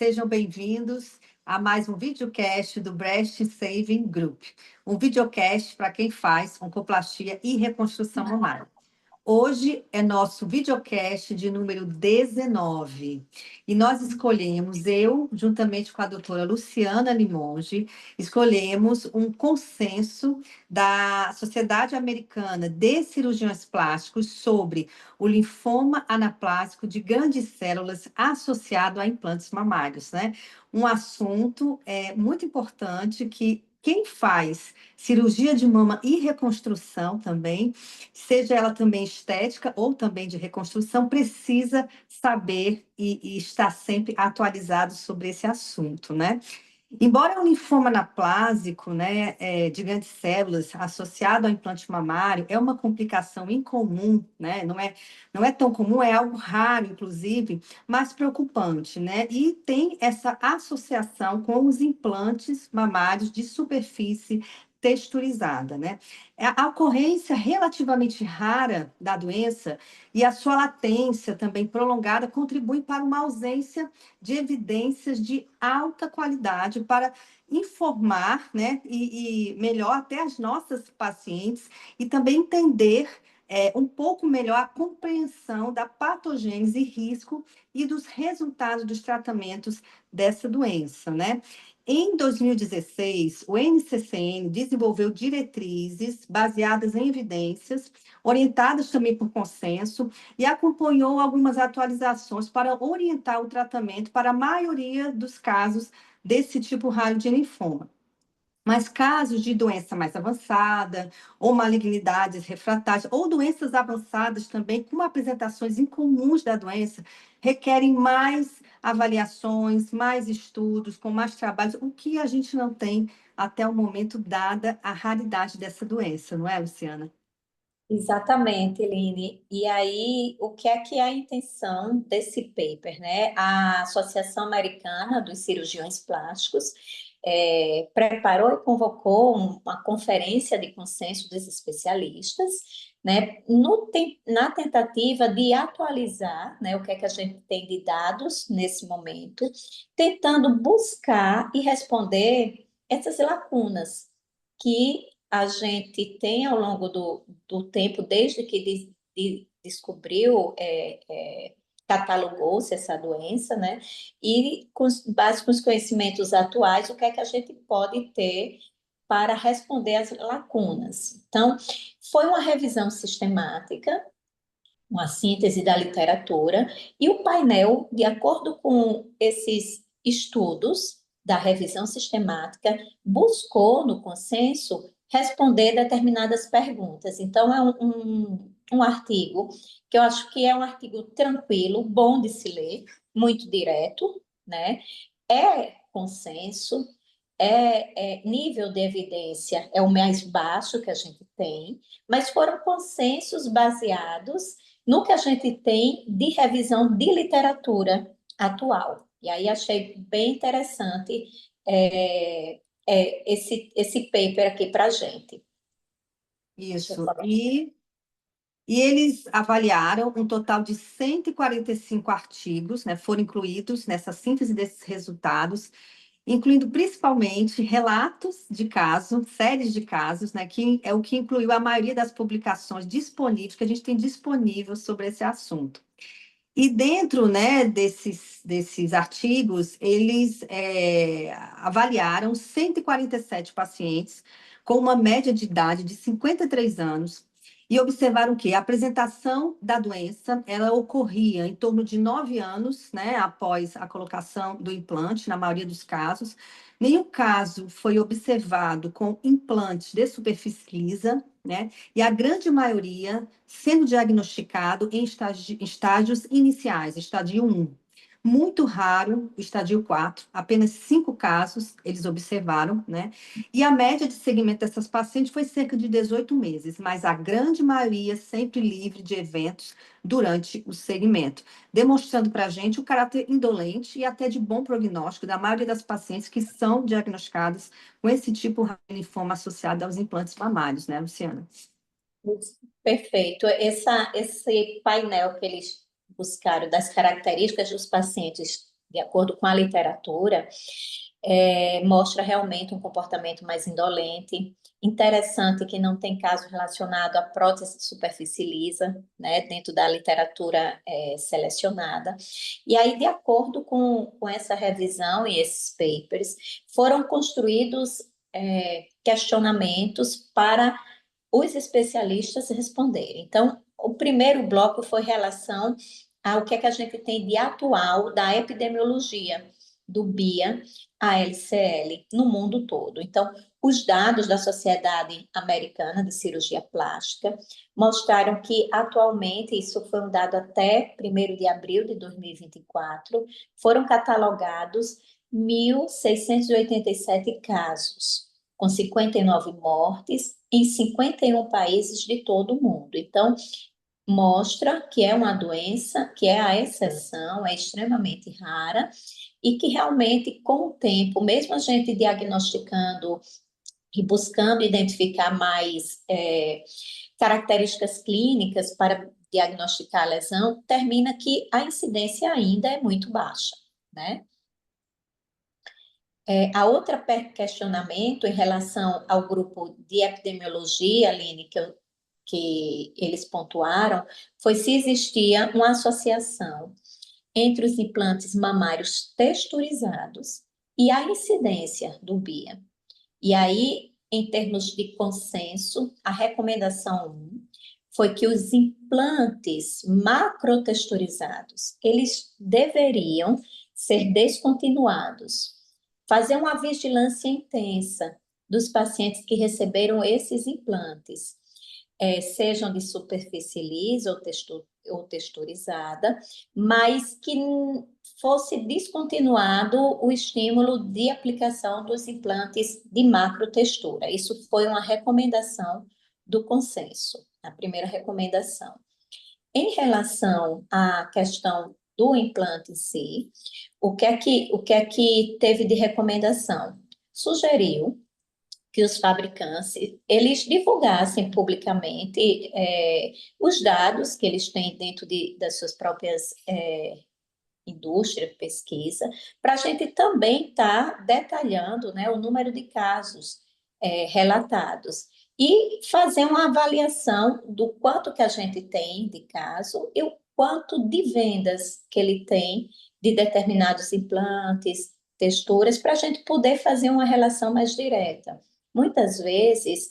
sejam bem-vindos a mais um videocast do Breast Saving Group, um videocast para quem faz oncoplastia e reconstrução mamária. Hoje é nosso videocast de número 19 e nós escolhemos, eu, juntamente com a doutora Luciana Limonge, escolhemos um consenso da Sociedade Americana de Cirurgiões Plásticos sobre o linfoma anaplásico de grandes células associado a implantes mamários, né? Um assunto muito importante que quem faz cirurgia de mama e reconstrução também, seja ela também estética ou também de reconstrução, precisa saber e estar sempre atualizado sobre esse assunto, né? Embora o linfoma anaplásico, né, de grandes células associado ao implante mamário, é uma complicação incomum, né? Não é tão comum, é algo raro, inclusive, mas preocupante, né? E tem essa associação com os implantes mamários de superfície texturizada, né? A ocorrência relativamente rara da doença e a sua latência também prolongada contribui para uma ausência de evidências de alta qualidade para informar, né, e melhor até as nossas pacientes e também entender um pouco melhor a compreensão da patogênese e risco e dos resultados dos tratamentos dessa doença, né? Em 2016, o NCCN desenvolveu diretrizes baseadas em evidências, orientadas também por consenso, e acompanhou algumas atualizações para orientar o tratamento para a maioria dos casos desse tipo raro de linfoma. Mas casos de doença mais avançada, ou malignidades refratárias, ou doenças avançadas também, com apresentações incomuns da doença, requerem mais avaliações, mais estudos, com mais trabalhos, o que a gente não tem até o momento, dada a raridade dessa doença, não é, Luciana? Exatamente, Eline. E aí, o que é a intenção desse paper, né? A Associação Americana dos Cirurgiões Plásticos preparou e convocou uma conferência de consenso dos especialistas, né? Na tentativa de atualizar, né, o que é que a gente tem de dados nesse momento, tentando buscar e responder essas lacunas que a gente tem ao longo do tempo, desde que descobriu, catalogou-se essa doença, né? E com base nos conhecimentos atuais, o que é que a gente pode ter para responder às lacunas. Então, foi uma revisão sistemática, uma síntese da literatura, e o painel, de acordo com esses estudos da revisão sistemática, buscou, no consenso, responder determinadas perguntas. Então, é um artigo que eu acho que é um artigo tranquilo, bom de se ler, muito direto, né? É consenso, nível de evidência é o mais baixo que a gente tem, mas foram consensos baseados no que a gente tem de revisão de literatura atual. E aí achei bem interessante esse paper aqui para a gente. Isso. E eles avaliaram um total de 145 artigos, né, foram incluídos nessa síntese desses resultados, incluindo principalmente relatos de casos, séries de casos, né, que é o que incluiu a maioria das publicações disponíveis, que a gente tem disponível sobre esse assunto. E dentro, né, desses artigos, eles avaliaram 147 pacientes com uma média de idade de 53 anos e observaram que a apresentação da doença, ela ocorria em torno de 9 anos, né, após a colocação do implante, na maioria dos casos. Nenhum caso foi observado com implantes de superfície lisa, né, e a grande maioria sendo diagnosticado em estágios iniciais, estágio 1. Muito raro, estágio 4, apenas 5 casos eles observaram, né? E a média de segmento dessas pacientes foi cerca de 18 meses, mas a grande maioria sempre livre de eventos durante o segmento, demonstrando para a gente o caráter indolente e até de bom prognóstico da maioria das pacientes que são diagnosticadas com esse tipo de linfoma associado aos implantes mamários, né, Luciana? Perfeito. Esse painel que eles buscaram das características dos pacientes de acordo com a literatura, mostra realmente um comportamento mais indolente. Interessante que não tem caso relacionado à prótese de superfície lisa, né, dentro da literatura selecionada. E aí, de acordo com essa revisão e esses papers, foram construídos questionamentos para os especialistas responderem. Então, o primeiro bloco foi relação ao que é que a gente tem de atual da epidemiologia do BIA, a LCL, no mundo todo. Então, os dados da Sociedade Americana de Cirurgia Plástica mostraram que, atualmente, isso foi um dado até 1º de abril de 2024, foram catalogados 1.687 casos, com 59 mortes em 51 países de todo o mundo. Então, mostra que é uma doença, que é a exceção, é extremamente rara, e que realmente, com o tempo, mesmo a gente diagnosticando e buscando identificar mais características clínicas para diagnosticar a lesão, termina que a incidência ainda é muito baixa, né? A outra questionamento em relação ao grupo de epidemiologia, Aline, que eles pontuaram, foi se existia uma associação entre os implantes mamários texturizados e a incidência do BIA. E aí, em termos de consenso, a recomendação 1 foi que os implantes macrotexturizados, eles deveriam ser descontinuados. Fazer uma vigilância intensa dos pacientes que receberam esses implantes, sejam de superfície lisa ou texturizada, mas que fosse descontinuado o estímulo de aplicação dos implantes de macrotextura. Isso foi uma recomendação do consenso, a primeira recomendação. Em relação à questão do implante em si, o que é que teve de recomendação? Sugeriu que os fabricantes eles divulgassem publicamente os dados que eles têm dentro das suas próprias indústrias, pesquisa, para a gente também estar detalhando, né, o número de casos relatados e fazer uma avaliação do quanto que a gente tem de caso e o quanto de vendas que ele tem de determinados implantes, texturas, para a gente poder fazer uma relação mais direta. Muitas vezes,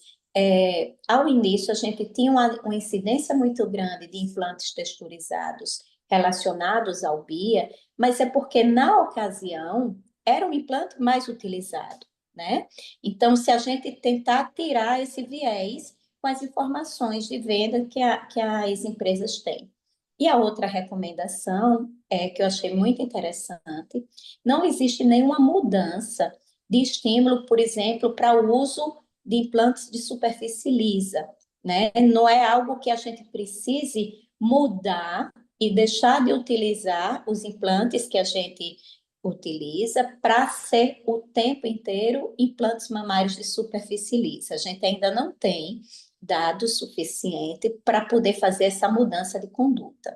ao início, a gente tinha uma incidência muito grande de implantes texturizados relacionados ao BIA, mas é porque, na ocasião, era um implante mais utilizado, né? Então, se a gente tentar tirar esse viés com as informações de venda que as empresas têm. E a outra recomendação, que eu achei muito interessante, não existe nenhuma mudança de estímulo, por exemplo, para o uso de implantes de superfície lisa, né? Não é algo que a gente precise mudar e deixar de utilizar os implantes que a gente utiliza para ser o tempo inteiro implantes mamários de superfície lisa. A gente ainda não tem dados suficiente para poder fazer essa mudança de conduta.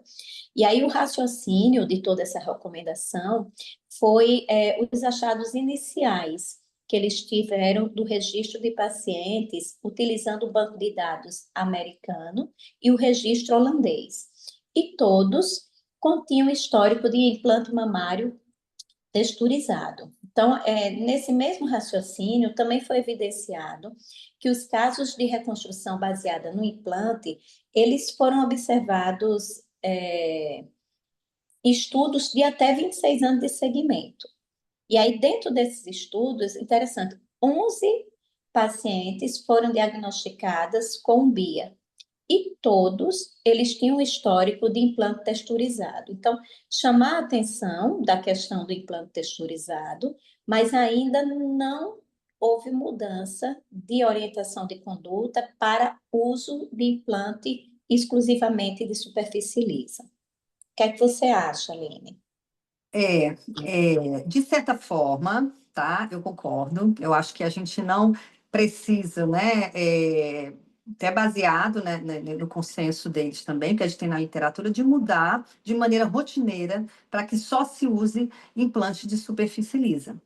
E aí o raciocínio de toda essa recomendação foi os achados iniciais que eles tiveram do registro de pacientes utilizando o banco de dados americano e o registro holandês. E todos continham histórico de implante mamário texturizado. Então, nesse mesmo raciocínio, também foi evidenciado que os casos de reconstrução baseada no implante, eles foram observados em estudos de até 26 anos de segmento. E aí, dentro desses estudos, interessante, 11 pacientes foram diagnosticadas com BIA. E todos eles tinham um histórico de implante texturizado. Então, chamar a atenção da questão do implante texturizado, mas ainda não houve mudança de orientação de conduta para uso de implante exclusivamente de superfície lisa. O que é que você acha, Aline? De certa forma, tá? Eu concordo. Eu acho que a gente não precisa, né, até baseado, no consenso deles também, que a gente tem na literatura, de mudar de maneira rotineira para que só se use implante de superfície lisa.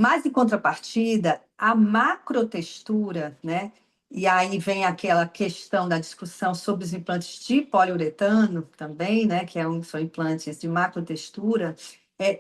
Mas, em contrapartida, a macrotextura, né? E aí vem aquela questão da discussão sobre os implantes de poliuretano também, né? Que são implantes de macrotextura.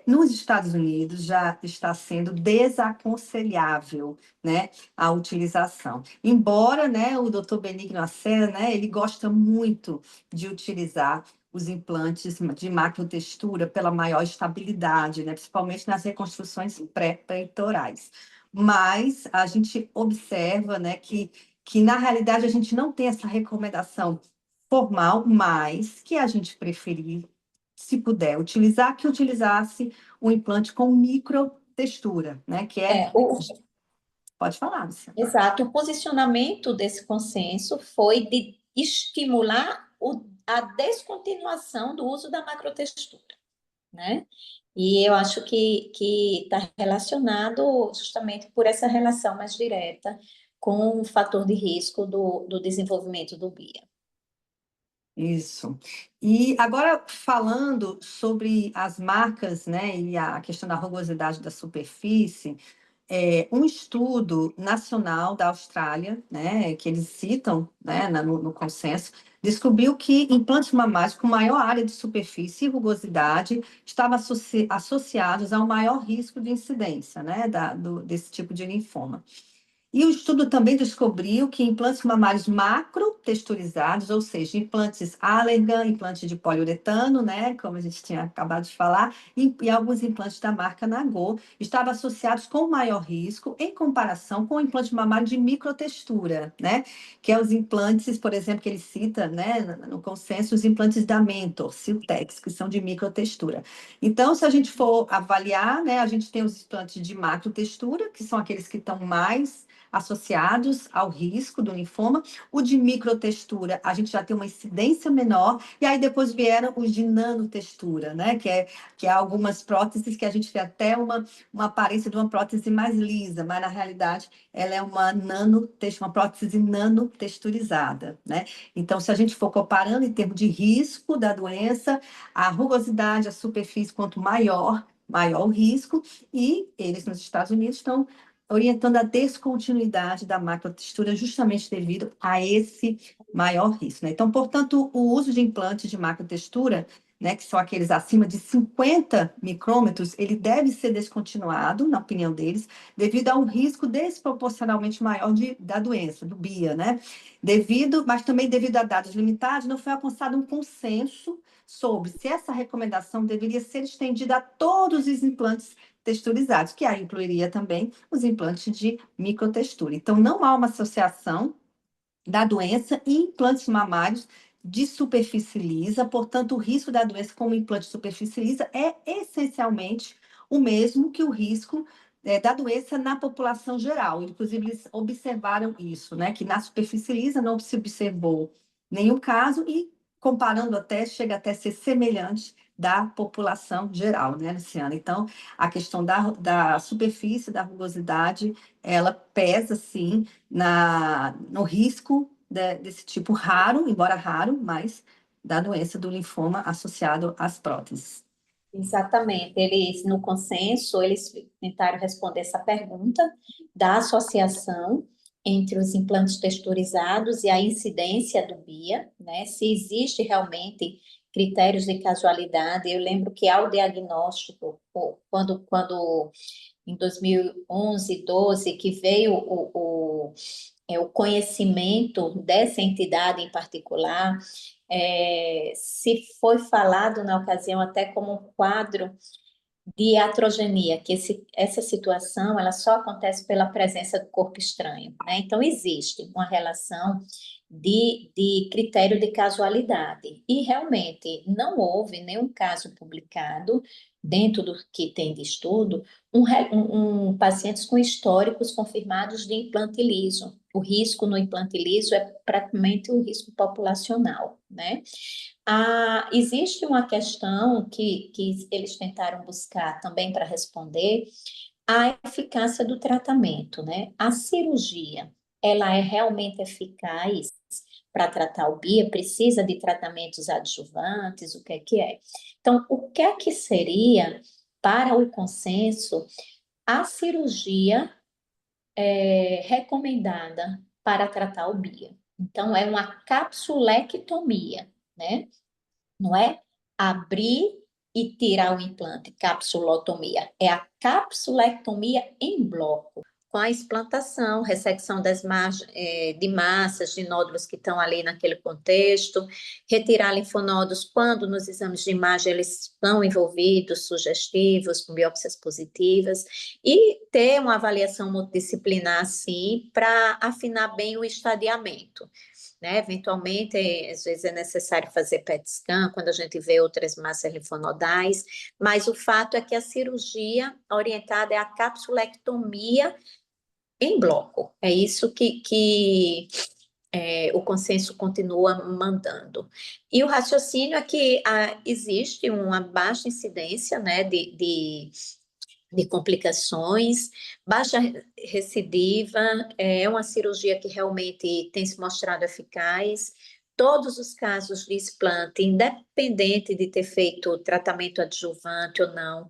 Nos Estados Unidos já está sendo desaconselhável, né, a utilização. Embora, né, o Dr. Benigno Acera, né, ele gosta muito de utilizar os implantes de macrotextura pela maior estabilidade, né, principalmente nas reconstruções pré-peitorais. Mas a gente observa, né, que na realidade a gente não tem essa recomendação formal, mas que a gente preferir, se puder utilizar, que utilizasse o implante com microtextura, né, que é... É, o, Pode falar, Luciana. exato, o posicionamento desse consenso foi de estimular a descontinuação do uso da macrotextura, né? E eu acho que está relacionado justamente por essa relação mais direta com o fator de risco do desenvolvimento do BIA. Isso. E agora falando sobre as marcas, né, e a questão da rugosidade da superfície, um estudo nacional da Austrália, né, que eles citam, né, no consenso, descobriu que implantes mamários com maior área de superfície e rugosidade estavam associados a um maior risco de incidência, né, desse tipo de linfoma. E o estudo também descobriu que implantes mamários macrotexturizados, ou seja, implantes Allergan, implante de poliuretano, né, como a gente tinha acabado de falar, e alguns implantes da marca Nagô, estavam associados com maior risco em comparação com o implante mamário de microtextura, né, que é os implantes, por exemplo, que ele cita, né, no consenso, os implantes da Mentor, Siltex, que são de microtextura. Então, se a gente for avaliar, né, a gente tem os implantes de macrotextura, que são aqueles que estão mais associados ao risco do linfoma. O de microtextura, a gente já tem uma incidência menor, e aí depois vieram os de nanotextura, né? Que é algumas próteses que a gente vê até uma aparência de uma prótese mais lisa, mas na realidade ela é uma prótese nanotexturizada, né? Então, se a gente for comparando em termos de risco da doença, a rugosidade, a superfície, quanto maior o risco, e eles nos Estados Unidos estão orientando a descontinuidade da macrotextura justamente devido a esse maior risco, né? Então, portanto, o uso de implantes de macrotextura, né, que são aqueles acima de 50 micrômetros, ele deve ser descontinuado, na opinião deles, devido a um risco desproporcionalmente maior da doença, do BIA, né? Mas também devido a dados limitados, não foi alcançado um consenso sobre se essa recomendação deveria ser estendida a todos os implantes texturizados, que aí incluiria também os implantes de microtextura. Então, não há uma associação da doença e implantes mamários de superfície lisa, portanto, o risco da doença com o implante de superfície lisa é essencialmente o mesmo que o risco da doença na população geral. Inclusive, eles observaram isso, né? Que na superfície lisa não se observou nenhum caso e, comparando até, chega até a ser semelhante da população geral, né, Luciana? Então, a questão da superfície, da rugosidade, ela pesa, sim, no risco desse tipo raro, embora raro, mas da doença do linfoma associado às próteses. Exatamente. Eles, no consenso, eles tentaram responder essa pergunta da associação entre os implantes texturizados e a incidência do BIA, né? Se existe realmente critérios de casualidade. Eu lembro que ao diagnóstico, quando em 2011, 12, que veio o conhecimento dessa entidade em particular, se foi falado na ocasião até como um quadro de iatrogenia, que essa situação ela só acontece pela presença do corpo estranho, né? Então, existe uma relação de critério de casualidade. E realmente não houve nenhum caso publicado, dentro do que tem de estudo, pacientes com históricos confirmados de implante liso. O risco no implante liso é praticamente o risco populacional, né? Existe uma questão que eles tentaram buscar também para responder, a eficácia do tratamento, né? A cirurgia, ela é realmente eficaz para tratar o BIA? Precisa de tratamentos adjuvantes? O que é que é? Então, o que é que seria, para o consenso, a cirurgia recomendada para tratar o BIA? Então, é uma capsulectomia, né? Não é abrir e tirar o implante, capsulotomia. É a capsulectomia em bloco, com a explantação, ressecção de massas, de nódulos que estão ali naquele contexto, retirar linfonodos quando nos exames de imagem eles estão envolvidos, sugestivos, com biópsias positivas, e ter uma avaliação multidisciplinar, assim, para afinar bem o estadiamento, né? Eventualmente, às vezes é necessário fazer PET scan quando a gente vê outras massas linfonodais, mas o fato é que a cirurgia orientada é a capsulectomia em bloco. É isso que o consenso continua mandando. E o raciocínio é que existe uma baixa incidência, né, de complicações, baixa recidiva, é uma cirurgia que realmente tem se mostrado eficaz. Todos os casos de explante, independente de ter feito tratamento adjuvante ou não,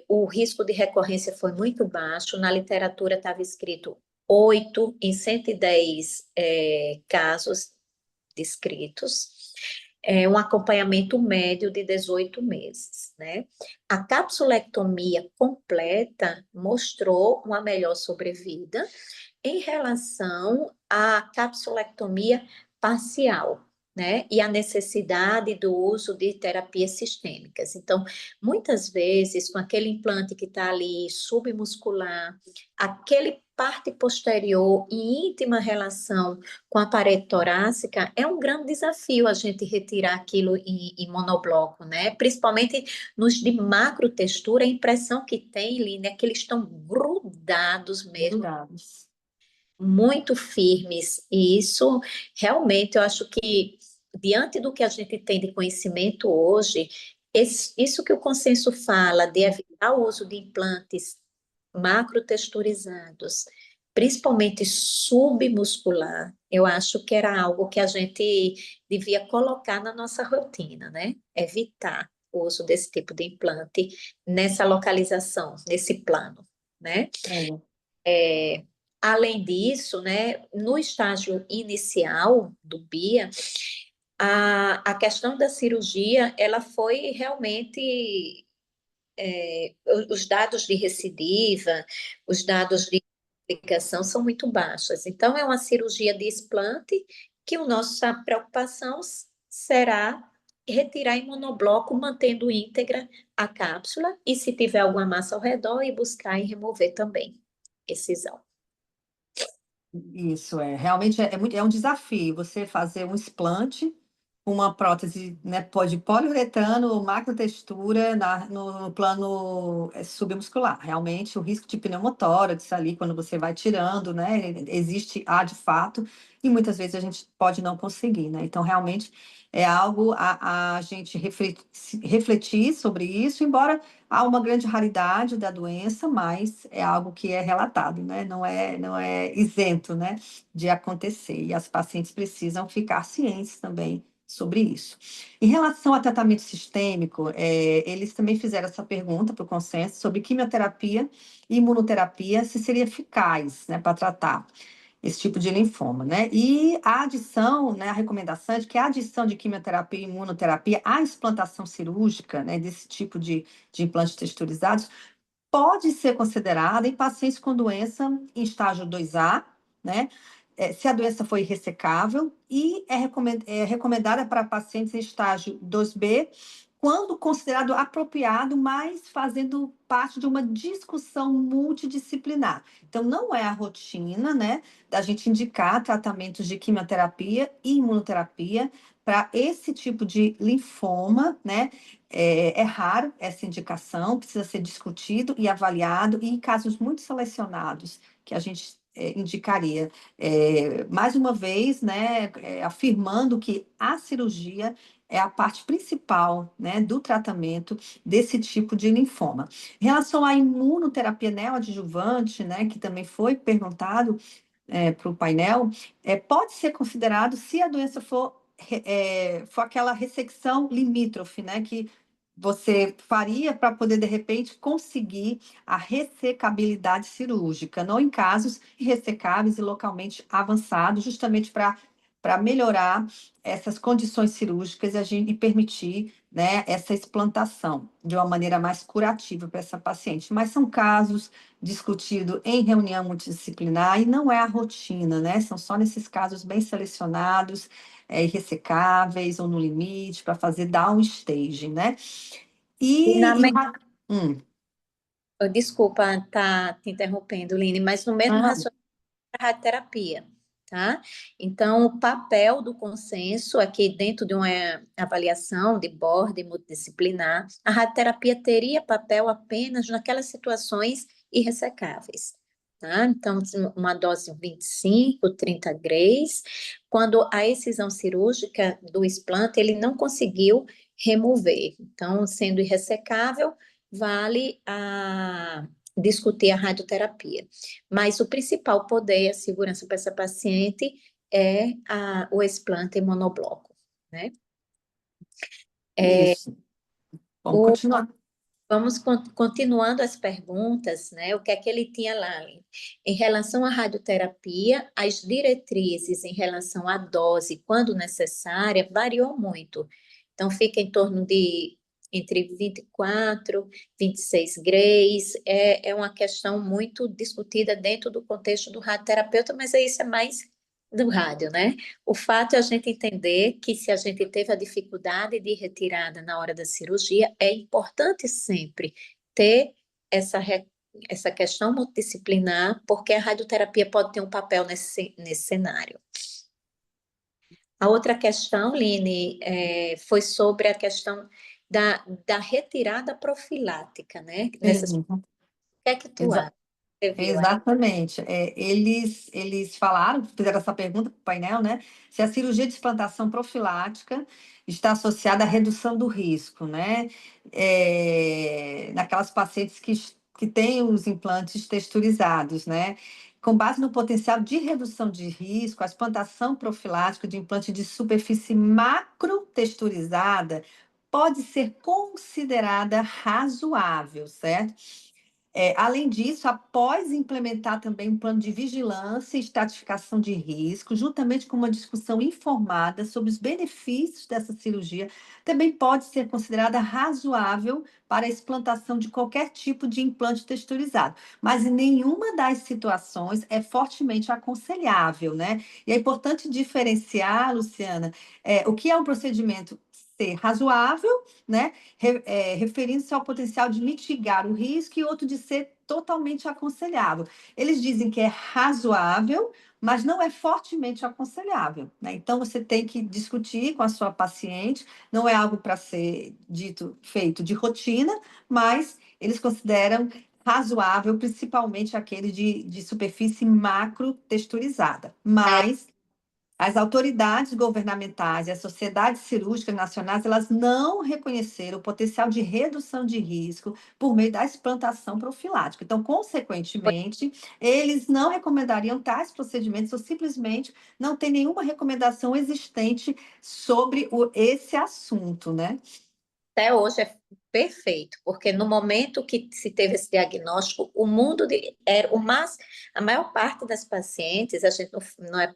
o risco de recorrência foi muito baixo. Na literatura estava escrito 8 em 110 casos descritos, um acompanhamento médio de 18 meses, né? A capsulectomia completa mostrou uma melhor sobrevida em relação à capsulectomia parcial, né? E a necessidade do uso de terapias sistêmicas. Então, muitas vezes, com aquele implante que está ali submuscular, aquele parte posterior em íntima relação com a parede torácica, é um grande desafio a gente retirar aquilo em monobloco, né? Principalmente nos de macrotextura, a impressão que tem, Lina, é que eles estão grudados mesmo, Grudados. muito firmes, e isso realmente eu acho que, diante do que a gente tem de conhecimento hoje, isso que o consenso fala de evitar o uso de implantes macrotexturizados, principalmente submuscular, eu acho que era algo que a gente devia colocar na nossa rotina, né? Evitar o uso desse tipo de implante nessa localização, nesse plano, né? É. Além disso, né, no estágio inicial do BIA, a questão da cirurgia, ela foi realmente, os dados de recidiva, os dados de complicação são muito baixos. Então, é uma cirurgia de explante que a nossa preocupação será retirar em monobloco, mantendo íntegra a cápsula, e se tiver alguma massa ao redor, e buscar e remover também esse exame. Isso é realmente é um desafio você fazer um explante com uma prótese, né, de poliuretano ou macrotextura no plano submuscular. Realmente o risco de pneumotórax ali quando você vai tirando, né, há de fato, e muitas vezes a gente pode não conseguir, né? Então realmente é algo a gente refletir sobre isso, embora há uma grande raridade da doença, mas é algo que é relatado, né? Não é isento, né, de acontecer. E as pacientes precisam ficar cientes também sobre isso. Em relação ao tratamento sistêmico, eles também fizeram essa pergunta para o consenso sobre quimioterapia e imunoterapia, se seria eficaz, né, para tratar esse tipo de linfoma, né? E a adição, né, a recomendação é de que a adição de quimioterapia e imunoterapia à explantação cirúrgica, né, desse tipo de implantes texturizados, pode ser considerada em pacientes com doença em estágio 2A, né? Se a doença foi ressecável, e é recomendada para pacientes em estágio 2B, quando considerado apropriado, mas fazendo parte de uma discussão multidisciplinar. Então, não é a rotina, né, da gente indicar tratamentos de quimioterapia e imunoterapia para esse tipo de linfoma, né? É raro essa indicação, precisa ser discutido e avaliado, e em casos muito selecionados que a gente indicaria. Mais uma vez, né, afirmando que a cirurgia é a parte principal, né, do tratamento desse tipo de linfoma. Em relação à imunoterapia neoadjuvante, né, que também foi perguntado, para o painel, pode ser considerado se a doença for aquela ressecção limítrofe, né, que você faria para poder, de repente, conseguir a ressecabilidade cirúrgica, não em casos irressecáveis e localmente avançados, justamente para melhorar essas condições cirúrgicas e permitir, né, essa explantação de uma maneira mais curativa para essa paciente. Mas são casos discutidos em reunião multidisciplinar e não é a rotina, né? São só nesses casos bem selecionados, irressecáveis ou no limite, para fazer down staging, né? E na E, e me- o hum. Desculpa estar te interrompendo, Line, mas no mesmo Ah, raciocínio da radioterapia, tá? Então, o papel do consenso aqui dentro de uma avaliação de board multidisciplinar, a radioterapia teria papel apenas naquelas situações irressecáveis, tá? Então, uma dose 25, 30 grays, quando a excisão cirúrgica do explante ele não conseguiu remover. Então, sendo irressecável, vale a discutir a radioterapia. Mas o principal poder e a segurança para essa paciente é o explante monobloco, né? isso. Vamos O, continuar. vamos continuando as perguntas, né? O que é que ele tinha lá? Em relação à radioterapia, as diretrizes em relação à dose, quando necessária, variou muito. Então, fica em torno de entre 24, 26 grays. É uma questão muito discutida dentro do contexto do radioterapeuta, mas isso é mais do rádio, né? O fato é a gente entender que se a gente teve a dificuldade de retirada na hora da cirurgia, é importante sempre ter essa questão multidisciplinar, porque a radioterapia pode ter um papel nesse cenário. A outra questão, Line, foi sobre a questão da retirada profilática, né? Sim, O que é que tu exa- acha? Você viu aí? exatamente. Eles falaram, fizeram essa pergunta para o painel, né? Se a cirurgia de explantação profilática está associada à redução do risco, né? Naquelas pacientes que têm os implantes texturizados, né? Com base no potencial de redução de risco, a explantação profilática de implante de superfície macrotexturizada pode ser considerada razoável, certo? Além disso, após implementar também um plano de vigilância e estratificação de risco, juntamente com uma discussão informada sobre os benefícios dessa cirurgia, também pode ser considerada razoável para a explantação de qualquer tipo de implante texturizado. Mas em nenhuma das situações é fortemente aconselhável, né? E é importante diferenciar, Luciana, o que é um procedimento ser razoável, né? Referindo-se ao potencial de mitigar o risco e outro de ser totalmente aconselhável. Eles dizem que é razoável, mas não é fortemente aconselhável, né? Então você tem que discutir com a sua paciente, não é algo para ser feito de rotina, mas eles consideram razoável, principalmente aquele de superfície macro texturizada. Mas as autoridades governamentais e as sociedades cirúrgicas nacionais, elas não reconheceram o potencial de redução de risco por meio da explantação profilática. Então, consequentemente, eles não recomendariam tais procedimentos ou simplesmente não tem nenhuma recomendação existente sobre esse assunto, né? Até hoje é perfeito, porque no momento que se teve esse diagnóstico, o mundo era a maior parte das pacientes, a gente não é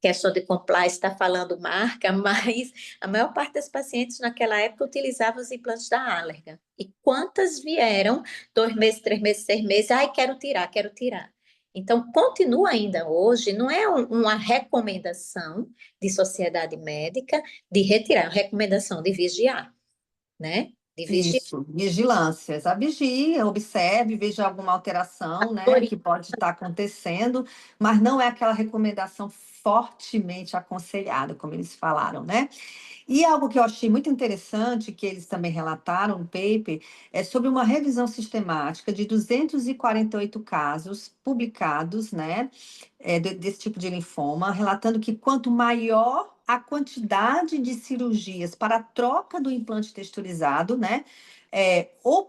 questão de compliance, está falando marca, mas a maior parte das pacientes naquela época utilizavam os implantes da Allergan. E quantas vieram 2 meses, 3 meses, 6 meses, ai, quero tirar, quero tirar. Então, continua ainda hoje, não é uma recomendação de sociedade médica de retirar, é uma recomendação de vigiar, né? De vigiar. Isso, vigilâncias. A vigia, observe, veja alguma alteração, né, que pode estar acontecendo, mas não é aquela recomendação fortemente aconselhada, como eles falaram, né? E algo que eu achei muito interessante, que eles também relataram no paper, é sobre uma revisão sistemática de 248 casos publicados, né, desse tipo de linfoma, relatando que quanto maior a quantidade de cirurgias para a troca do implante texturizado, né, ou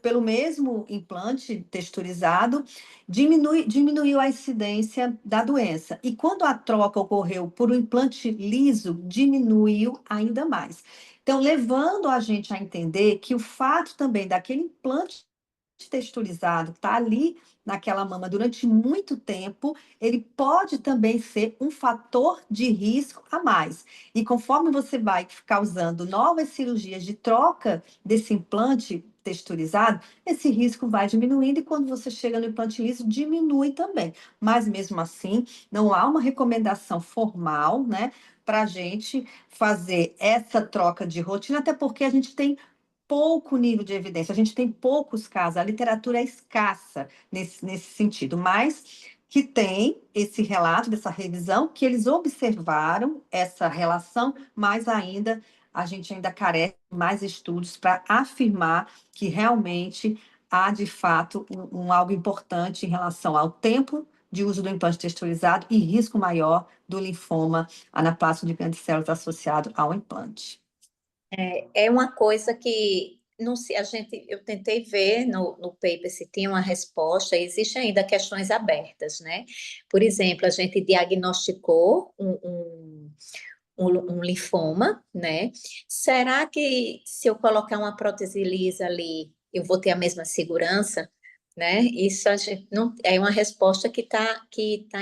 pelo mesmo implante texturizado, diminuiu a incidência da doença. E quando a troca ocorreu por um implante liso, diminuiu ainda mais. Então, levando a gente a entender que o fato também daquele implante texturizado estar ali naquela mama durante muito tempo, ele pode também ser um fator de risco a mais. E conforme você vai ficar usando novas cirurgias de troca desse implante texturizado, esse risco vai diminuindo e quando você chega no implante liso, diminui também. Mas mesmo assim, não há uma recomendação formal, né, para a gente fazer essa troca de rotina, até porque a gente tem pouco nível de evidência, a gente tem poucos casos, a literatura é escassa nesse sentido, mas que tem esse relato dessa revisão, que eles observaram essa relação, mas ainda a gente ainda carece de mais estudos para afirmar que realmente há, de fato, algo importante em relação ao tempo de uso do implante texturizado e risco maior do linfoma anaplásico de grandes células associado ao implante. É uma coisa que não se, eu tentei ver no paper se tinha uma resposta, existem ainda questões abertas, né? Por exemplo, a gente diagnosticou um linfoma, né? Será que se eu colocar uma prótese lisa ali, eu vou ter a mesma segurança? Né? Isso a gente não, é uma resposta que tá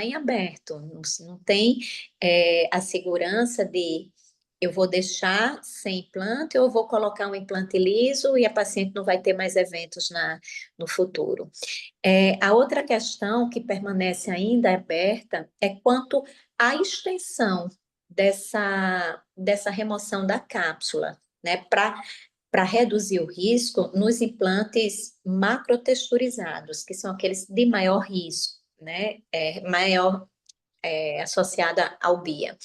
em aberto, não tem a segurança de eu vou deixar sem implante ou eu vou colocar um implante liso e a paciente não vai ter mais eventos no futuro. A outra questão que permanece ainda aberta é quanto à extensão dessa remoção da cápsula, né, para reduzir o risco nos implantes macrotexturizados, que são aqueles de maior risco, né, maior associada ao BIA.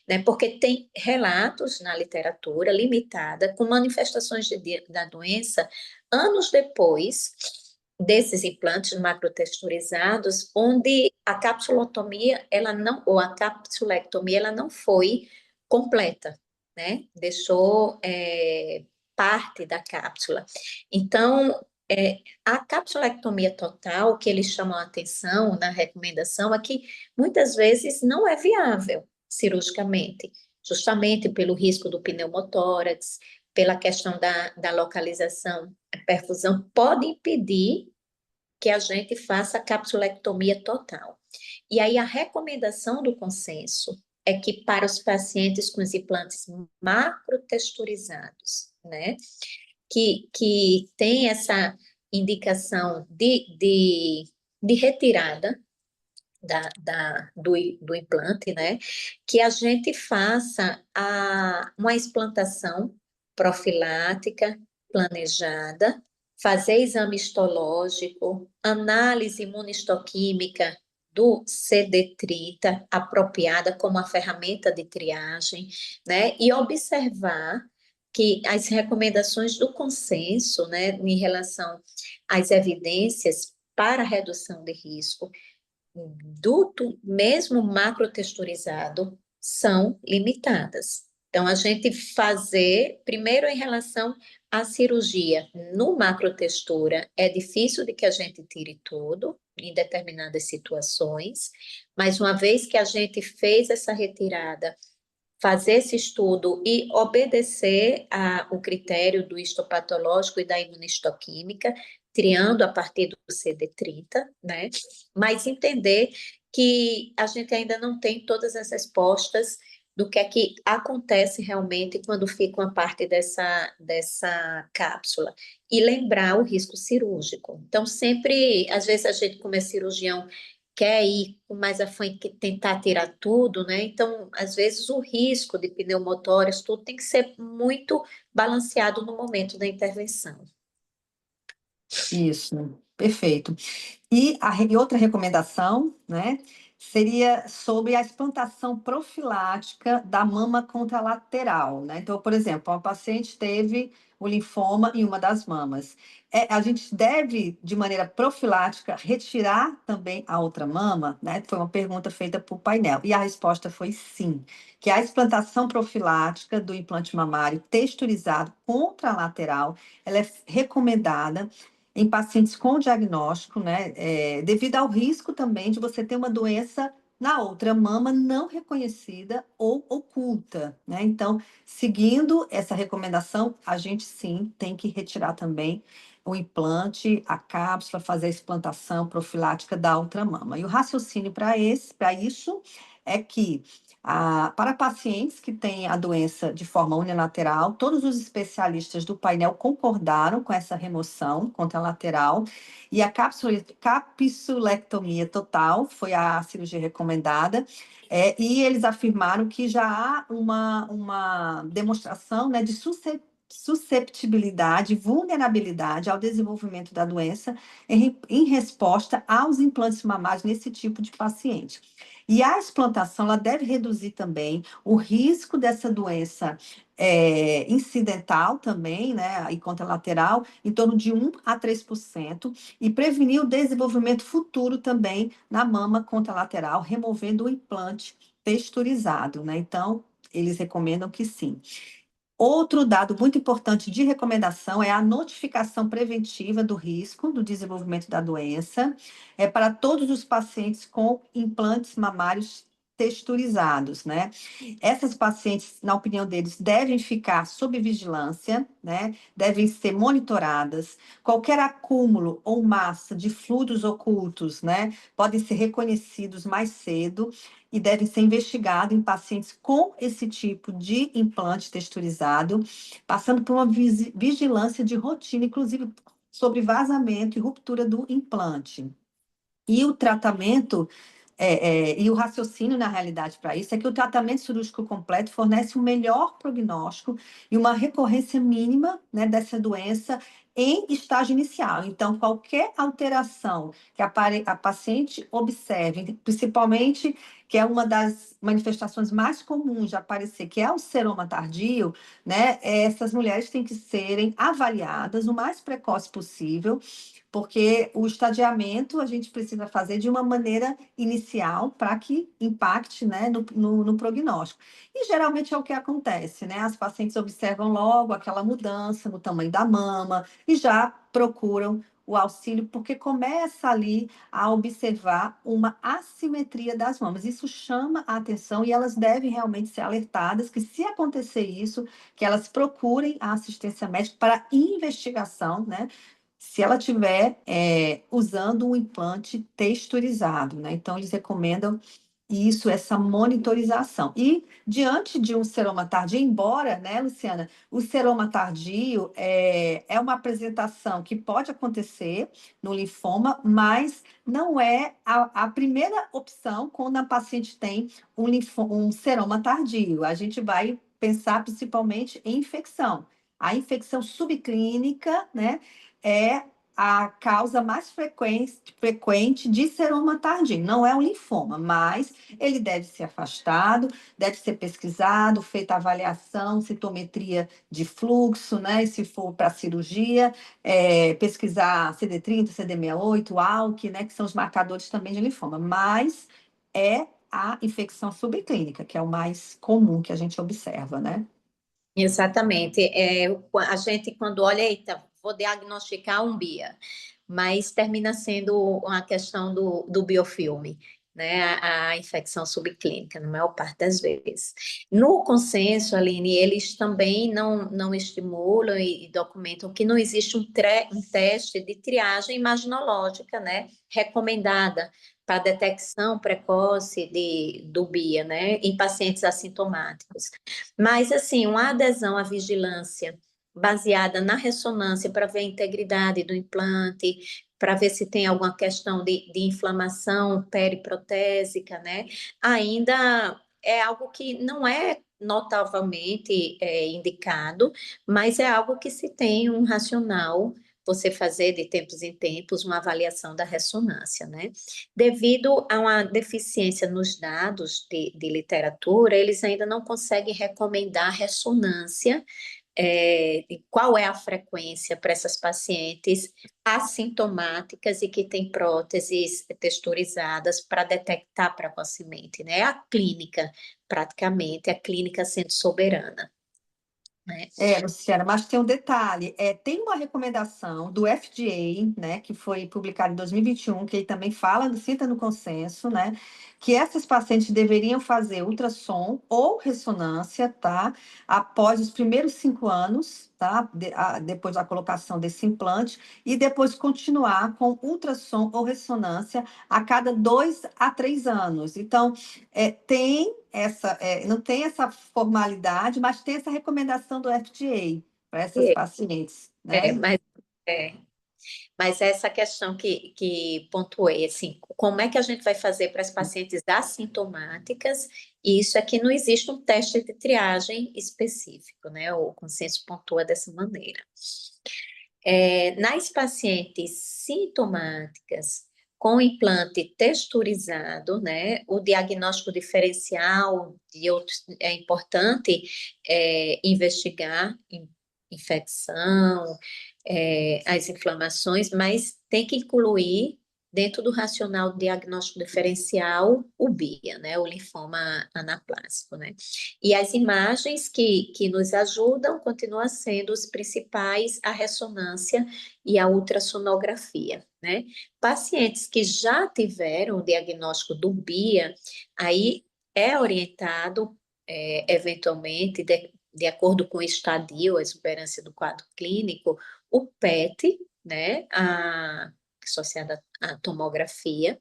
Né, porque tem relatos na literatura limitada com manifestações da doença anos depois desses implantes macrotexturizados, onde a capsulotomia, ela não, ou a capsulectomia, ela não foi completa, né? Deixou parte da cápsula. Então, a capsulectomia total, que eles chamam a atenção na recomendação, é que muitas vezes não é viável cirurgicamente, justamente pelo risco do pneumotórax, pela questão da localização, a perfusão pode impedir que a gente faça a capsulectomia total. E aí a recomendação do consenso é que para os pacientes com os implantes macrotexturizados, né, que tem essa indicação de retirada do implante, né? Que a gente faça uma explantação profilática, planejada, fazer exame histológico, análise imunistoquímica do CD30 apropriada como a ferramenta de triagem, né? E observar que as recomendações do consenso, né, em relação às evidências para redução de risco, duto, mesmo macrotexturizado, são limitadas. Então, a gente fazer, primeiro em relação à cirurgia, no macrotextura, é difícil de que a gente tire tudo, em determinadas situações, mas uma vez que a gente fez essa retirada, fazer esse estudo e obedecer o critério do histopatológico e da imunistoquímica, triando a partir do CD30, né? Mas entender que a gente ainda não tem todas as respostas do que é que acontece realmente quando fica uma parte dessa cápsula. E lembrar o risco cirúrgico. Então, sempre, às vezes a gente, como é cirurgião, quer ir com mais afanho que tentar tirar tudo, né? Então, às vezes, o risco de pneumotórias, tudo tem que ser muito balanceado no momento da intervenção. Isso, perfeito. E outra recomendação, né, seria sobre a explantação profilática da mama contralateral, né? Então, por exemplo, uma paciente teve o linfoma em uma das mamas. A gente deve, de maneira profilática, retirar também a outra mama, né? Foi uma pergunta feita para o painel. E a resposta foi sim, que a explantação profilática do implante mamário texturizado contralateral, ela é recomendada em pacientes com diagnóstico, né, devido ao risco também de você ter uma doença na outra mama não reconhecida ou oculta, né? Então, seguindo essa recomendação, a gente sim tem que retirar também o implante, a cápsula, fazer a explantação profilática da outra mama. E o raciocínio para isso é que para pacientes que têm a doença de forma unilateral, todos os especialistas do painel concordaram com essa remoção contralateral e a capsulectomia total foi a cirurgia recomendada. E eles afirmaram que já há uma demonstração, né, de susceptibilidade, vulnerabilidade ao desenvolvimento da doença em resposta aos implantes mamários nesse tipo de paciente. E a explantação ela deve reduzir também o risco dessa doença incidental também, né, e contralateral, em torno de 1 a 3%, e prevenir o desenvolvimento futuro também na mama contralateral, removendo o implante texturizado, né? Então, eles recomendam que sim. Outro dado muito importante de recomendação é a notificação preventiva do risco do desenvolvimento da doença para todos os pacientes com implantes mamários texturizados, né? Essas pacientes, na opinião deles, devem ficar sob vigilância, né? Devem ser monitoradas. Qualquer acúmulo ou massa de fluidos ocultos, né, podem ser reconhecidos mais cedo e devem ser investigados em pacientes com esse tipo de implante texturizado, passando por uma vigilância de rotina, inclusive sobre vazamento e ruptura do implante. E o tratamento, e o raciocínio, na realidade, para isso, é que o tratamento cirúrgico completo fornece um melhor prognóstico e uma recorrência mínima, né, dessa doença em estágio inicial. Então, qualquer alteração que a paciente observe, principalmente, que é uma das manifestações mais comuns de aparecer, que é o seroma tardio, né, essas mulheres têm que serem avaliadas o mais precoce possível, porque o estadiamento a gente precisa fazer de uma maneira inicial para que impacte, né, no prognóstico. E geralmente é o que acontece, né? As pacientes observam logo aquela mudança no tamanho da mama e já procuram o auxílio, porque começa ali a observar uma assimetria das mamas. Isso chama a atenção e elas devem realmente ser alertadas que, se acontecer isso, que elas procurem a assistência médica para investigação, né? Se ela tiver usando um implante texturizado, né? Então, eles recomendam isso, essa monitorização. E diante de um seroma tardio, embora, né, Luciana, o seroma tardio é uma apresentação que pode acontecer no linfoma, mas não é a primeira opção quando a paciente tem um seroma tardio. A gente vai pensar principalmente em infecção. A infecção subclínica, né, é a causa mais frequente de seroma tardio. Não é o linfoma, mas ele deve ser afastado, deve ser pesquisado, feita avaliação, citometria de fluxo, né? E se for para cirurgia, pesquisar CD30, CD68, ALK, né? Que são os marcadores também de linfoma. Mas é a infecção subclínica, que é o mais comum que a gente observa, né? Exatamente. A gente, quando olha, eita, vou diagnosticar um BIA, mas termina sendo uma questão do biofilme, né? A infecção subclínica, na maior parte das vezes. No consenso, Aline, eles também não estimulam e documentam que não existe um teste de triagem imaginológica, né? Recomendada para detecção precoce do BIA, né? Em pacientes assintomáticos. Mas, assim, uma adesão à vigilância baseada na ressonância para ver a integridade do implante, para ver se tem alguma questão de inflamação periprotésica, né? Ainda é algo que não é notavelmente indicado, mas é algo que se tem um racional você fazer de tempos em tempos uma avaliação da ressonância, né? Devido a uma deficiência nos dados de literatura, eles ainda não conseguem recomendar ressonância, e qual é a frequência para essas pacientes assintomáticas e que têm próteses texturizadas para detectar precocemente, né? A clínica, praticamente, a clínica sendo soberana, né? Luciana, mas tem um detalhe, tem uma recomendação do FDA, né, que foi publicada em 2021, que ele também fala, cita no consenso, né, que essas pacientes deveriam fazer ultrassom ou ressonância, tá, após os primeiros 5 anos, tá, depois da colocação desse implante, e depois continuar com ultrassom ou ressonância a cada 2 a 3 anos. Então, não tem essa formalidade, mas tem essa recomendação do FDA para essas É, pacientes, é, né? mas, é, mas essa questão que pontuei, assim, como é que a gente vai fazer para as pacientes assintomáticas? Isso é que não existe um teste de triagem específico, né? O consenso pontua dessa maneira. Nas pacientes sintomáticas com implante texturizado, né, o diagnóstico diferencial de outros, é importante investigar infecção, as inflamações, mas tem que incluir dentro do racional diagnóstico diferencial o BIA, né, o linfoma anaplásico, né. E as imagens que nos ajudam continuam sendo os principais, a ressonância e a ultrassonografia, né? Pacientes que já tiveram o diagnóstico do BIA, aí é orientado, eventualmente, de acordo com o estadio, a exuberância do quadro clínico, o PET, né? Associada à tomografia,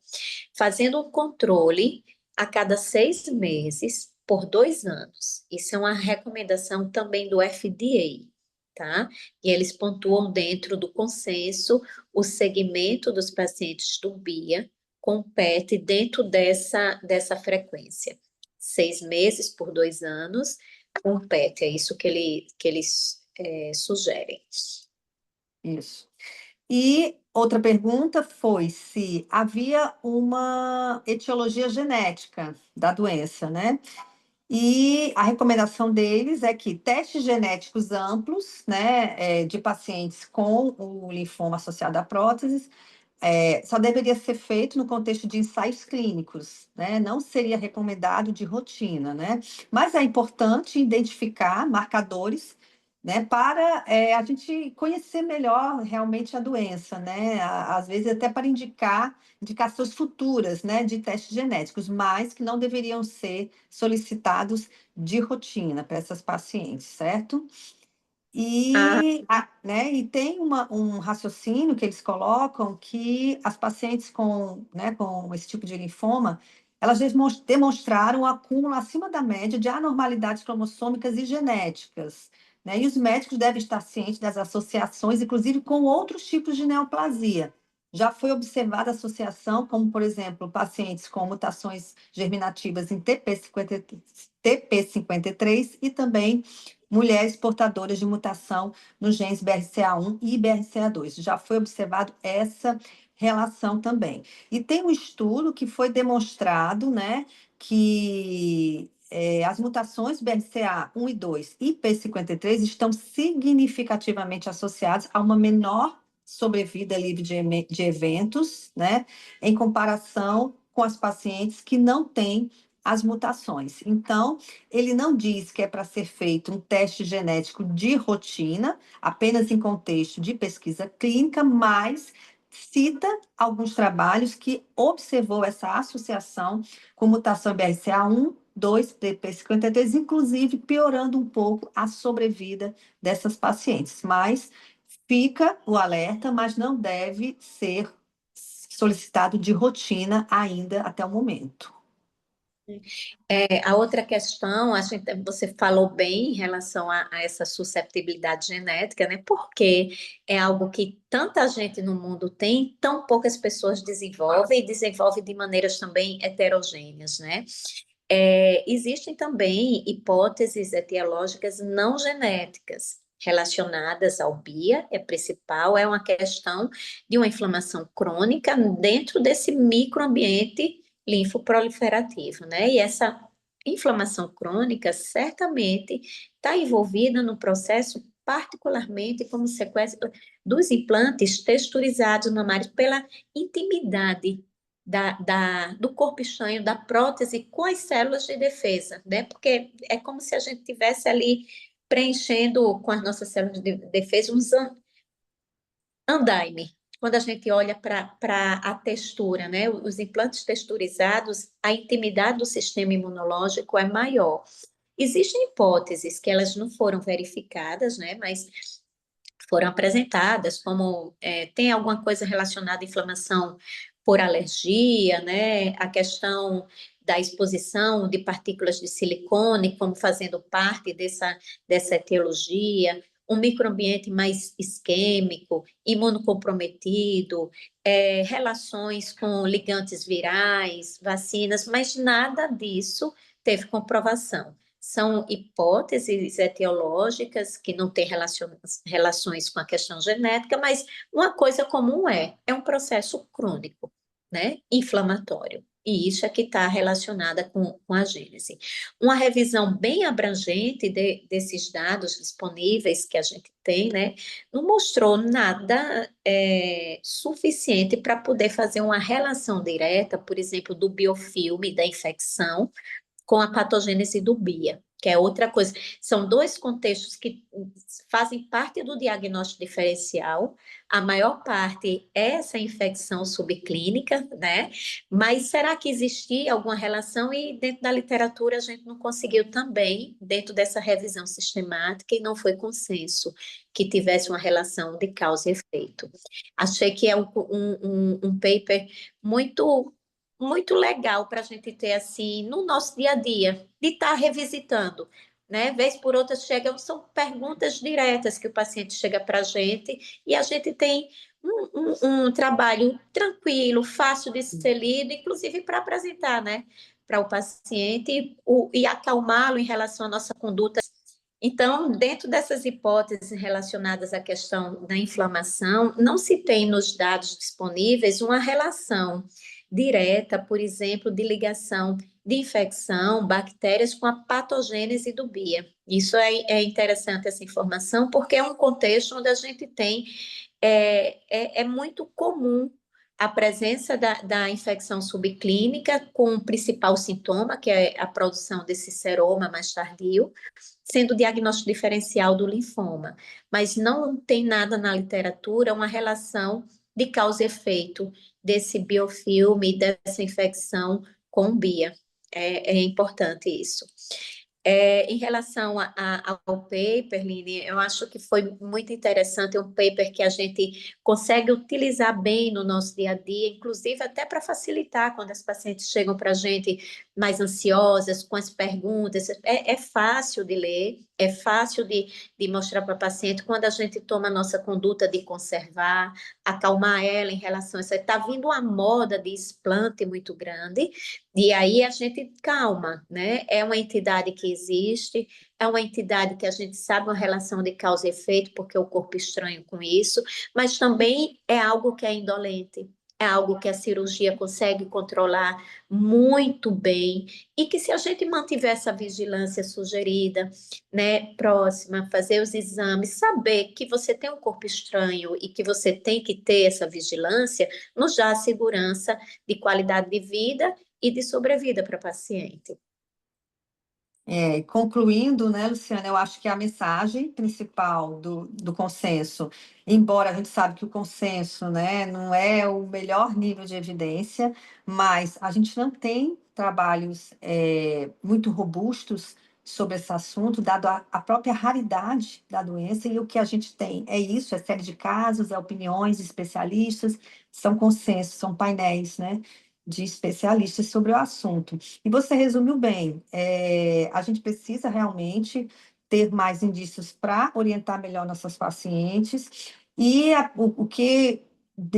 fazendo um controle a cada 6 meses por 2 anos. Isso é uma recomendação também do FDA, tá? E eles pontuam dentro do consenso o segmento dos pacientes do BIA com PET dentro dessa frequência. 6 meses por 2 anos com PET, é isso que eles sugerem. Isso. E outra pergunta foi se havia uma etiologia genética da doença, né? E a recomendação deles é que testes genéticos amplos, né, de pacientes com o linfoma associado a próteses, só deveria ser feito no contexto de ensaios clínicos, né? Não seria recomendado de rotina, né? Mas é importante identificar marcadores, né, para a gente conhecer melhor realmente a doença, né? Às vezes até para indicações futuras, né, de testes genéticos, mas que não deveriam ser solicitados de rotina para essas pacientes, certo? Ah, E tem um raciocínio que eles colocam que as pacientes com esse tipo de linfoma, elas demonstraram um acúmulo acima da média de anormalidades cromossômicas e genéticas, né? E os médicos devem estar cientes das associações, inclusive com outros tipos de neoplasia. Já foi observada associação, como, por exemplo, pacientes com mutações germinativas em TP53 e também mulheres portadoras de mutação nos genes BRCA1 e BRCA2. Já foi observado essa relação também. E tem um estudo que foi demonstrado, né, que as mutações BRCA1 e 2 e P53 estão significativamente associadas a uma menor sobrevida livre de eventos, né, em comparação com as pacientes que não têm as mutações. Então, ele não diz que é para ser feito um teste genético de rotina, apenas em contexto de pesquisa clínica, mas cita alguns trabalhos que observou essa associação com mutação BRCA1, 2, TP53, inclusive piorando um pouco a sobrevida dessas pacientes. Mas fica o alerta, mas não deve ser solicitado de rotina ainda até o momento. a outra questão, você falou bem em relação a essa susceptibilidade genética, né? Porque é algo que tanta gente no mundo tem, tão poucas pessoas desenvolvem e desenvolvem de maneiras também heterogêneas, né? Existem também hipóteses etiológicas não genéticas. relacionadas ao BIA, é principal, é uma questão de uma inflamação crônica dentro desse microambiente linfoproliferativo, né? E essa inflamação crônica certamente está envolvida no processo, particularmente como sequência dos implantes mamários pela intimidade do corpo estranho, da prótese com as células de defesa, né? Porque é como se a gente tivesse ali preenchendo com as nossas células de defesa uns andaime. Quando a gente olha para a textura, né? Os implantes texturizados, a intimidade do sistema imunológico é maior. Existem hipóteses que elas não foram verificadas, né? Mas foram apresentadas como tem alguma coisa relacionada à inflamação por alergia, né? A questão da exposição de partículas de silicone como fazendo parte dessa etiologia, um microambiente mais isquêmico, imunocomprometido, relações com ligantes virais, vacinas, mas nada disso teve comprovação. São hipóteses etiológicas que não têm relações com a questão genética, mas uma coisa comum é um processo crônico, né? Inflamatório. E isso é que está relacionada com a gênese. Uma revisão bem abrangente desses dados disponíveis que a gente tem, né? Não mostrou nada suficiente para poder fazer uma relação direta, por exemplo, do biofilme da infecção com a patogênese do BIA, que é outra coisa. São dois contextos que fazem parte do diagnóstico diferencial. A maior parte é essa infecção subclínica, né? Mas será que existia alguma relação? E dentro da literatura a gente não conseguiu também, dentro dessa revisão sistemática, e não foi consenso que tivesse uma relação de causa e efeito. Achei que é um paper muito legal para a gente ter assim no nosso dia a dia, de estar revisitando, né? Vez por outra são perguntas diretas que o paciente chega para a gente e a gente tem um trabalho tranquilo, fácil de ser lido, inclusive para apresentar, né? Para o paciente e acalmá-lo em relação à nossa conduta. Então, dentro dessas hipóteses relacionadas à questão da inflamação, não se tem nos dados disponíveis uma relação direta, por exemplo, de ligação de infecção, bactérias com a patogênese do BIA. Isso é interessante, essa informação, porque é um contexto onde a gente tem, é muito comum a presença da infecção subclínica com o principal sintoma, que é a produção desse seroma mais tardio, sendo o diagnóstico diferencial do linfoma. Mas não tem nada na literatura, uma relação de causa e efeito desse biofilme, dessa infecção com o BIA. É importante isso. Em relação ao paper, Lini, eu acho que foi muito interessante, um paper que a gente consegue utilizar bem no nosso dia a dia, inclusive até para facilitar quando as pacientes chegam para a gente mais ansiosas, com as perguntas. É fácil de ler, é fácil de mostrar para a paciente quando a gente toma a nossa conduta de conservar, acalmar ela em relação a isso. Está vindo uma moda de explante muito grande, e aí a gente calma, né? É uma entidade que existe, é uma entidade que a gente sabe uma relação de causa e efeito, porque o corpo estranho com isso, mas também é algo que é indolente, é algo que a cirurgia consegue controlar muito bem, e que se a gente mantiver essa vigilância sugerida, né, próxima, fazer os exames, saber que você tem um corpo estranho e que você tem que ter essa vigilância, nos dá a segurança de qualidade de vida e de sobrevida para o paciente. Concluindo, né, Luciana, eu acho que a mensagem principal do consenso, embora a gente sabe que o consenso, né, não é o melhor nível de evidência, mas a gente não tem trabalhos muito robustos sobre esse assunto, dado a própria raridade da doença, e o que a gente tem é isso, é série de casos, é opiniões de especialistas, são consensos, são painéis, né, de especialistas sobre o assunto. E você resumiu bem, a gente precisa realmente ter mais indícios para orientar melhor nossas pacientes, e o que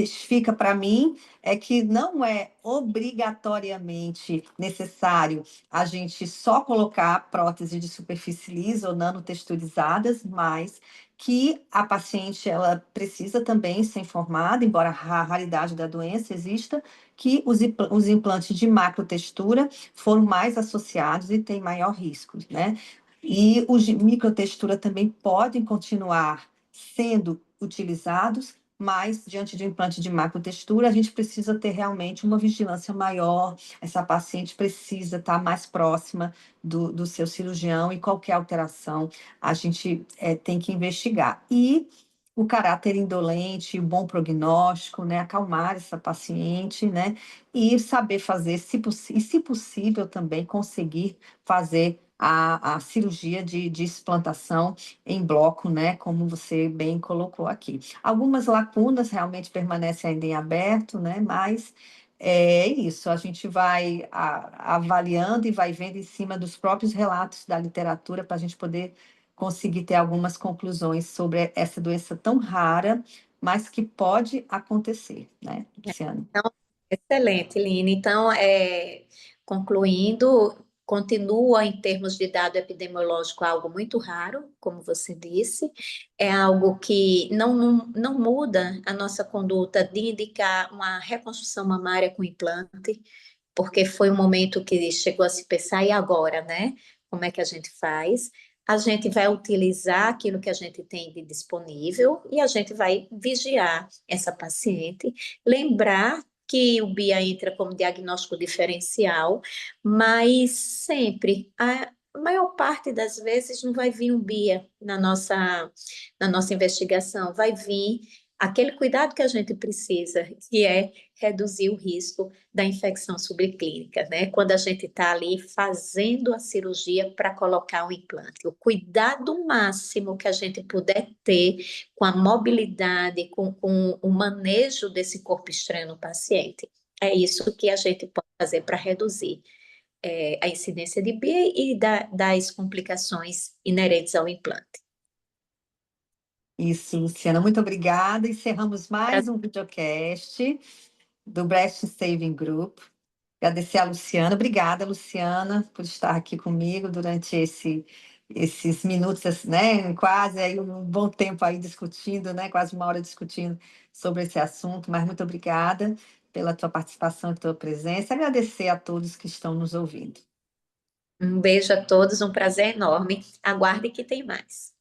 fica para mim é que não é obrigatoriamente necessário a gente só colocar prótese de superfície lisa ou nanotexturizadas, mas que a paciente ela precisa também ser informada, embora a raridade da doença exista, que os implantes de macrotextura foram mais associados e têm maior risco, né? E os de microtextura também podem continuar sendo utilizados, mas diante de um implante de macrotextura, a gente precisa ter realmente uma vigilância maior, essa paciente precisa estar mais próxima do seu cirurgião e qualquer alteração a gente tem que investigar. E o caráter indolente, o bom prognóstico, né? Acalmar essa paciente, né? E saber fazer, se possível, também conseguir fazer a cirurgia de explantação em bloco, né? Como você bem colocou aqui. Algumas lacunas realmente permanecem ainda em aberto, né? Mas é isso, a gente vai avaliando e vai vendo em cima dos próprios relatos da literatura para a gente poder conseguir ter algumas conclusões sobre essa doença tão rara, mas que pode acontecer, né, Luciana? Então, excelente, Line. Então, concluindo, continua em termos de dado epidemiológico algo muito raro, como você disse, é algo que não muda a nossa conduta de indicar uma reconstrução mamária com implante, porque foi um momento que chegou a se pensar, e agora, né? Como é que a gente faz? A gente vai utilizar aquilo que a gente tem de disponível e a gente vai vigiar essa paciente, lembrar que o BIA entra como diagnóstico diferencial, mas sempre, a maior parte das vezes, não vai vir um BIA na nossa investigação, vai vir aquele cuidado que a gente precisa, que é reduzir o risco da infecção subclínica, né? Quando a gente está ali fazendo a cirurgia para colocar o implante. O cuidado máximo que a gente puder ter com a mobilidade, com o manejo desse corpo estranho no paciente. É isso que a gente pode fazer para reduzir a incidência de BIA e das complicações inerentes ao implante. Isso, Luciana, muito obrigada. Encerramos mais um videocast do Breast Saving Group. Agradecer a Luciana. Obrigada, Luciana, por estar aqui comigo durante esses minutos, né? Quase aí um bom tempo aí discutindo, né? Quase uma hora discutindo sobre esse assunto, mas muito obrigada pela tua participação e tua presença. Agradecer a todos que estão nos ouvindo. Um beijo a todos, um prazer enorme. Aguarde que tem mais.